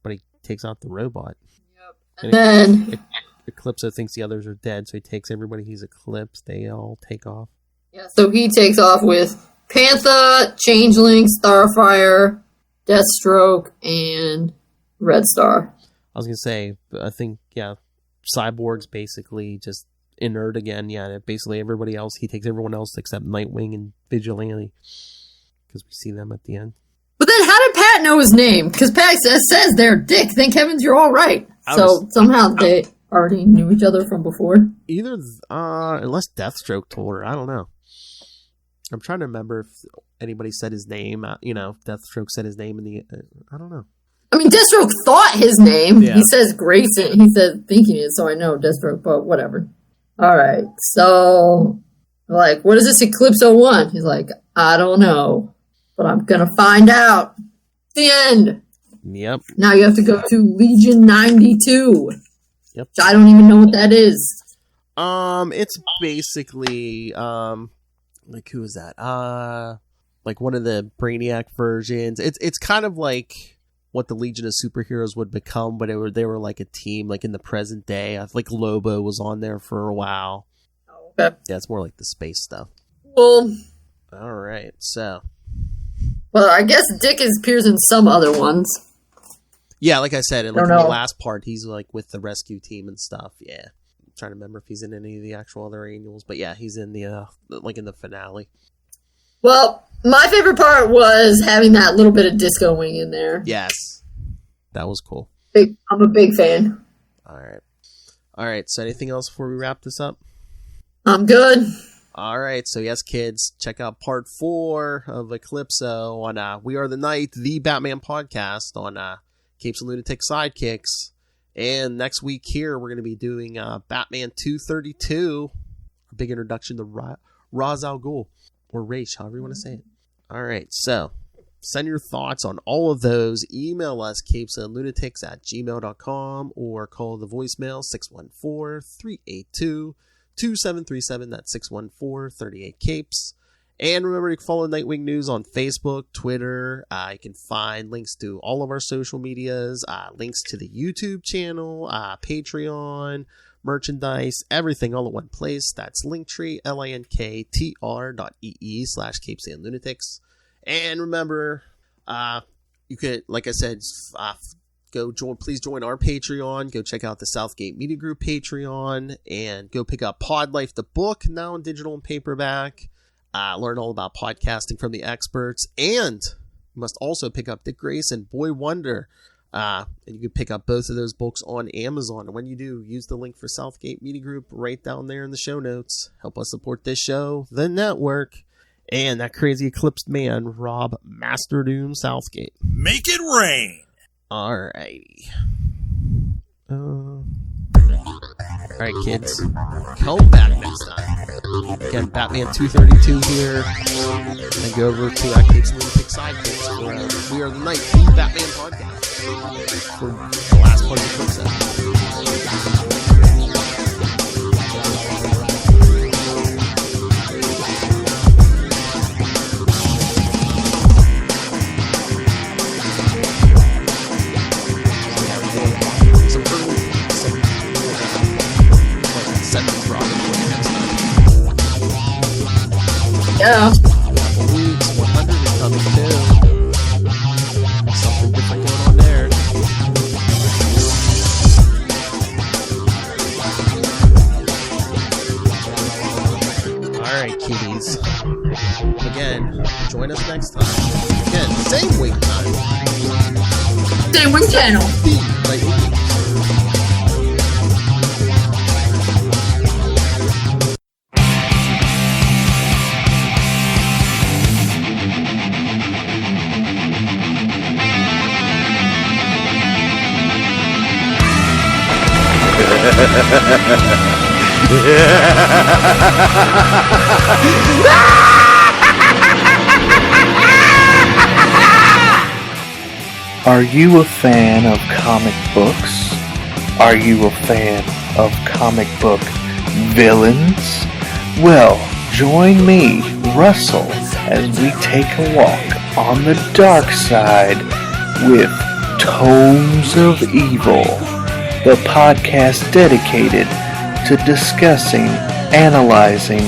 S3: But he takes out the robot.
S2: Yep. And then
S3: Eclipso thinks the others are dead, so he takes everybody he's eclipsed. They all take off.
S2: Yeah, so he takes off with Panther, Changeling, Starfire, Deathstroke, and Red Star.
S3: I was going to say, I think, yeah, Cyborg's basically just inert again. Yeah, basically everybody else, he takes everyone else except Nightwing and Vigilante. Because we see them at the end.
S2: But then how did Pat know his name? Because Pat says they're Dick. Thank heavens you're all right. Somehow they already knew each other from before.
S3: Either, unless Deathstroke told her. I don't know. I'm trying to remember if anybody said his name. Deathstroke said his name in the... I don't know.
S2: I mean, Deathstroke thought his name.
S3: Yeah.
S2: He says Grayson. He says thinking it, so I know Deathstroke, but whatever. Alright, so... Like, what does this Eclipso want? He's like, I don't know. But I'm gonna find out. The end.
S3: Yep.
S2: Now you have to go to Legion 92.
S3: Yep.
S2: Which I don't even know what that is.
S3: It's basically, like, who is that? Like one of the Brainiac versions. It's kind of like what the Legion of Superheroes would become, but they were like a team, like in the present day. I like Lobo was on there for a while.
S2: Okay.
S3: Yeah, it's more like the space stuff.
S2: Well,
S3: all right, so.
S2: Well, I guess Dick appears in some other ones.
S3: Yeah, like I said, in the last part, he's like with the rescue team and stuff. Yeah, I'm trying to remember if he's in any of the actual other annuals, but yeah, he's in the like in the finale.
S2: Well, my favorite part was having that little bit of Disco Wing in there.
S3: Yes, that was cool.
S2: I'm a big fan.
S3: All right. So, anything else before we wrap this up?
S2: I'm good.
S3: All right, so yes, kids, check out part 4 of Eclipso on We Are the Night, the Batman podcast on Capes and Lunatics Sidekicks. And next week here, we're going to be doing Batman 232, a big introduction to Ra's al Ghul, or Raish, however you want to say it. All right, so send your thoughts on all of those. Email us, capesandlunatics@gmail.com, or call the voicemail 614-382-2737. That's 614-38-CAPES. And remember, you can follow Nightwing News on Facebook, Twitter. You can find links to all of our social medias, links to the YouTube channel, Patreon, merchandise, everything all at one place. That's Linktree, linktr.ee/capesandlunatics. And remember, you could, like I said, please join our Patreon. Go check out the Southgate Media Group Patreon, and go pick up Pod Life, the book, now in digital and paperback. Learn all about podcasting from the experts, and you must also pick up Dick Grayson, Boy Wonder. And you can pick up both of those books on Amazon. And when you do, use the link for Southgate Media Group right down there in the show notes. Help us support this show, the network, and that crazy eclipsed man, Rob Masterdoom Southgate.
S4: Make it rain.
S3: Alrighty. Alright, kids. Come back next time. Again, Batman 232 here. And go over to Capes and Lunatics Sidekicks for We Are the Night, the Batman podcast. For the last part of the episode. Some 70s rock.
S2: Yeah.
S3: Couple weeks, 100 is coming too. Something different going on there. Alright, kitties. Again, join us next time. Again, same week time.
S2: Same wing channel.
S3: Nightwing.
S4: Are you a fan of comic books? Are you a fan of comic book villains? Well, join me, Russell, as we take a walk on the dark side with Tomes of Evil, the podcast dedicated to discussing, analyzing,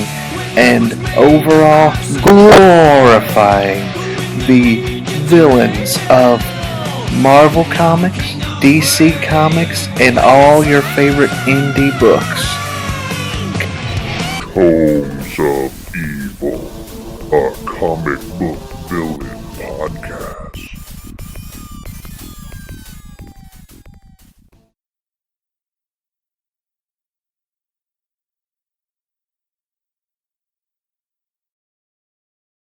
S4: and overall glorifying the villains of Marvel Comics, DC Comics, and all your favorite indie books.
S5: Tomes of Evil, a comic book villain podcast.